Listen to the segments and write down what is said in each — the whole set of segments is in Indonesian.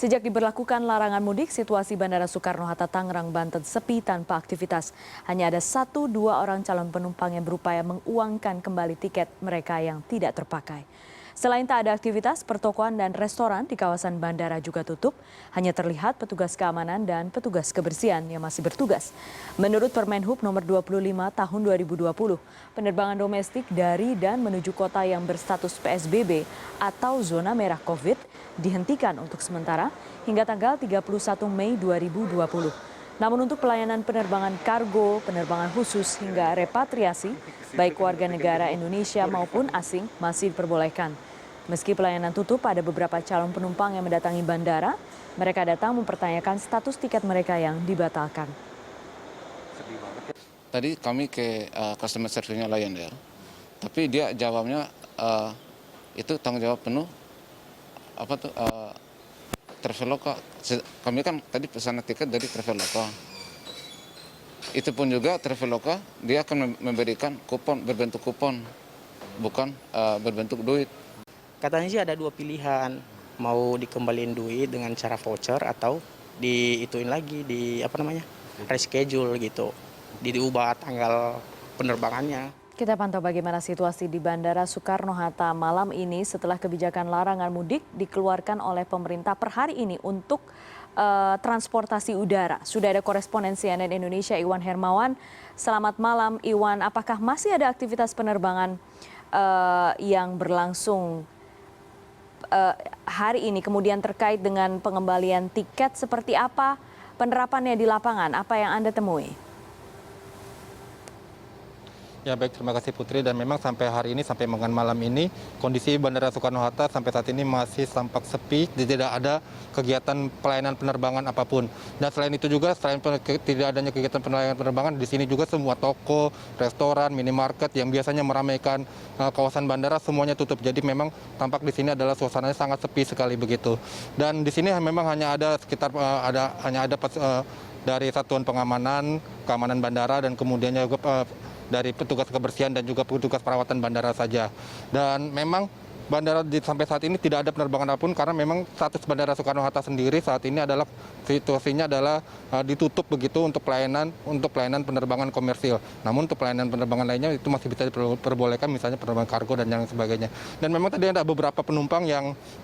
Sejak diberlakukan larangan mudik, situasi Bandara Soekarno-Hatta Tangerang, Banten sepi tanpa aktivitas. Hanya ada 1-2 orang calon penumpang yang berupaya menguangkan kembali tiket mereka yang tidak terpakai. Selain tak ada aktivitas, pertokoan dan restoran di kawasan bandara juga tutup. Hanya terlihat petugas keamanan dan petugas kebersihan yang masih bertugas. Menurut Permenhub nomor 25 tahun 2020, penerbangan domestik dari dan menuju kota yang berstatus PSBB atau zona merah COVID dihentikan untuk sementara hingga tanggal 31 Mei 2020. Namun untuk pelayanan penerbangan kargo, penerbangan khusus hingga repatriasi, baik warga negara Indonesia maupun asing masih diperbolehkan. Meski pelayanan tutup, ada beberapa calon penumpang yang mendatangi bandara. Mereka datang mempertanyakan status tiket mereka yang dibatalkan. Tadi kami ke customer service-nya Lion Air, tapi dia jawabnya itu tanggung jawab penuh Traveloka. Kami kan tadi pesan tiket dari Traveloka. Itu pun juga Traveloka dia akan memberikan kupon berbentuk kupon, bukan berbentuk duit. Katanya sih ada 2 pilihan, mau dikembaliin duit dengan cara voucher atau diituin lagi reschedule gitu, diubah tanggal penerbangannya. Kita pantau bagaimana situasi di Bandara Soekarno-Hatta malam ini setelah kebijakan larangan mudik dikeluarkan oleh pemerintah per hari ini untuk transportasi udara. Sudah ada koresponden CNN Indonesia Iwan Hermawan. Selamat malam Iwan, apakah masih ada aktivitas penerbangan yang berlangsung hari ini, kemudian terkait dengan pengembalian tiket seperti apa penerapannya di lapangan, apa yang Anda temui? Ya baik, terima kasih Putri. Dan memang sampai hari ini, sampai dengan malam ini, kondisi Bandara Soekarno-Hatta sampai saat ini masih tampak sepi, tidak ada kegiatan pelayanan penerbangan apapun. Dan selain itu juga, selain tidak adanya kegiatan pelayanan penerbangan, di sini juga semua toko, restoran, minimarket yang biasanya meramaikan kawasan bandara semuanya tutup. Jadi memang tampak di sini adalah suasananya sangat sepi sekali begitu. Dan di sini memang hanya ada sekitar dari satuan keamanan bandara dan kemudiannya juga dari petugas kebersihan dan juga petugas perawatan bandara saja. Dan memang bandara sampai saat ini tidak ada penerbangan apapun karena memang status Bandara Soekarno-Hatta sendiri saat ini adalah situasinya adalah ditutup begitu untuk pelayanan penerbangan komersil. Namun untuk pelayanan penerbangan lainnya itu masih bisa diperbolehkan, misalnya penerbangan kargo dan yang sebagainya. Dan memang tadi ada beberapa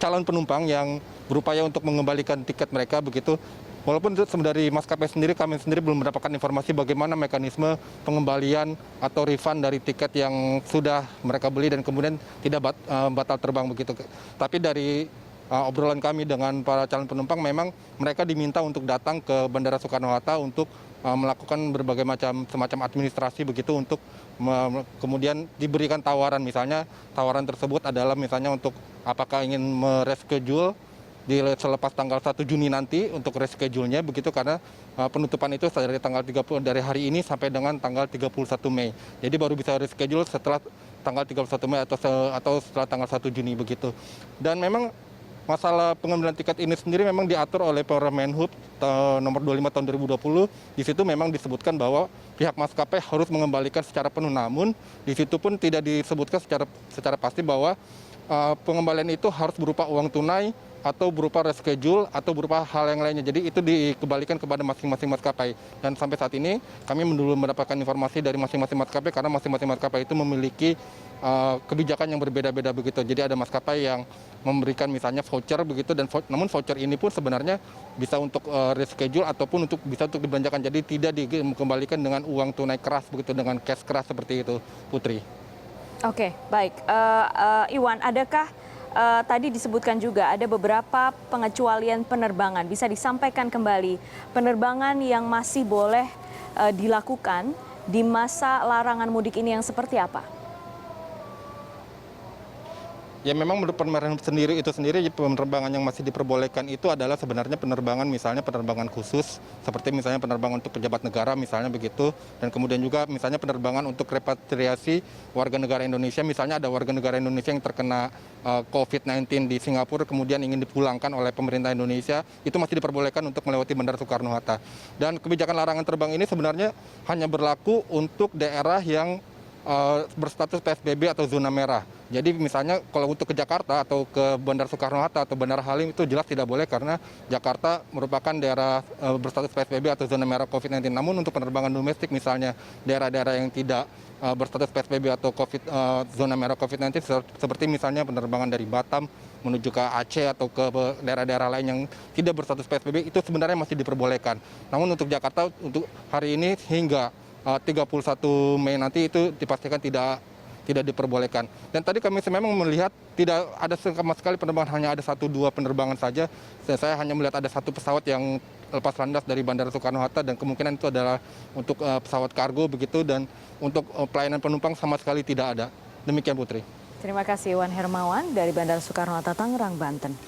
calon penumpang yang berupaya untuk mengembalikan tiket mereka begitu. Walaupun dari maskapai sendiri, kami sendiri belum mendapatkan informasi bagaimana mekanisme pengembalian atau refund dari tiket yang sudah mereka beli dan kemudian tidak batal terbang begitu. Tapi dari obrolan kami dengan para calon penumpang, memang mereka diminta untuk datang ke Bandara Soekarno-Hatta untuk melakukan berbagai semacam administrasi begitu untuk kemudian diberikan tawaran. Misalnya tawaran tersebut adalah misalnya untuk apakah ingin mereschedule selepas tanggal 1 Juni nanti untuk reschedule-nya begitu, karena penutupan itu dari tanggal 30 dari hari ini sampai dengan tanggal 31 Mei. Jadi baru bisa reschedule setelah tanggal 31 Mei atau setelah tanggal 1 Juni begitu. Dan memang masalah pengambilan tiket ini sendiri memang diatur oleh Permenhub nomor 25 tahun 2020. Di situ memang disebutkan bahwa pihak maskapai harus mengembalikan secara penuh. Namun di situ pun tidak disebutkan secara pasti bahwa pengembalian itu harus berupa uang tunai atau berupa reschedule atau berupa hal yang lainnya. Jadi itu dikembalikan kepada masing-masing maskapai. Dan sampai saat ini kami belum mendapatkan informasi dari masing-masing maskapai karena masing-masing maskapai itu memiliki kebijakan yang berbeda-beda begitu. Jadi ada maskapai yang memberikan misalnya voucher begitu, dan namun voucher ini pun sebenarnya bisa untuk reschedule ataupun bisa untuk dibelanjakan. Jadi tidak dikembalikan dengan uang tunai keras begitu, dengan cash keras seperti itu, Putri. Oke, baik. Iwan, adakah tadi disebutkan juga ada beberapa pengecualian penerbangan, bisa disampaikan kembali penerbangan yang masih boleh dilakukan di masa larangan mudik ini yang seperti apa? Ya memang menurut Permenhub sendiri penerbangan yang masih diperbolehkan itu adalah sebenarnya penerbangan, misalnya penerbangan khusus seperti misalnya penerbangan untuk pejabat negara misalnya begitu, dan kemudian juga misalnya penerbangan untuk repatriasi warga negara Indonesia, misalnya ada warga negara Indonesia yang terkena COVID-19 di Singapura kemudian ingin dipulangkan oleh pemerintah Indonesia, itu masih diperbolehkan untuk melewati Bandara Soekarno-Hatta. Dan kebijakan larangan terbang ini sebenarnya hanya berlaku untuk daerah yang berstatus PSBB atau zona merah. Jadi misalnya kalau untuk ke Jakarta atau ke Bandara Soekarno-Hatta atau Bandara Halim itu jelas tidak boleh karena Jakarta merupakan daerah berstatus PSBB atau zona merah COVID-19. Namun untuk penerbangan domestik misalnya daerah-daerah yang tidak berstatus PSBB atau zona merah COVID-19 seperti misalnya penerbangan dari Batam menuju ke Aceh atau ke daerah-daerah lain yang tidak berstatus PSBB itu sebenarnya masih diperbolehkan. Namun untuk Jakarta untuk hari ini hingga 31 Mei nanti itu dipastikan tidak diperbolehkan. Dan tadi kami memang melihat tidak ada sama sekali penerbangan, hanya ada 1-2 penerbangan saja. Saya hanya melihat ada 1 pesawat yang lepas landas dari Bandara Soekarno-Hatta dan kemungkinan itu adalah untuk pesawat kargo begitu, dan untuk pelayanan penumpang sama sekali tidak ada. Demikian Putri. Terima kasih Iwan Hermawan dari Bandara Soekarno-Hatta, Tangerang, Banten.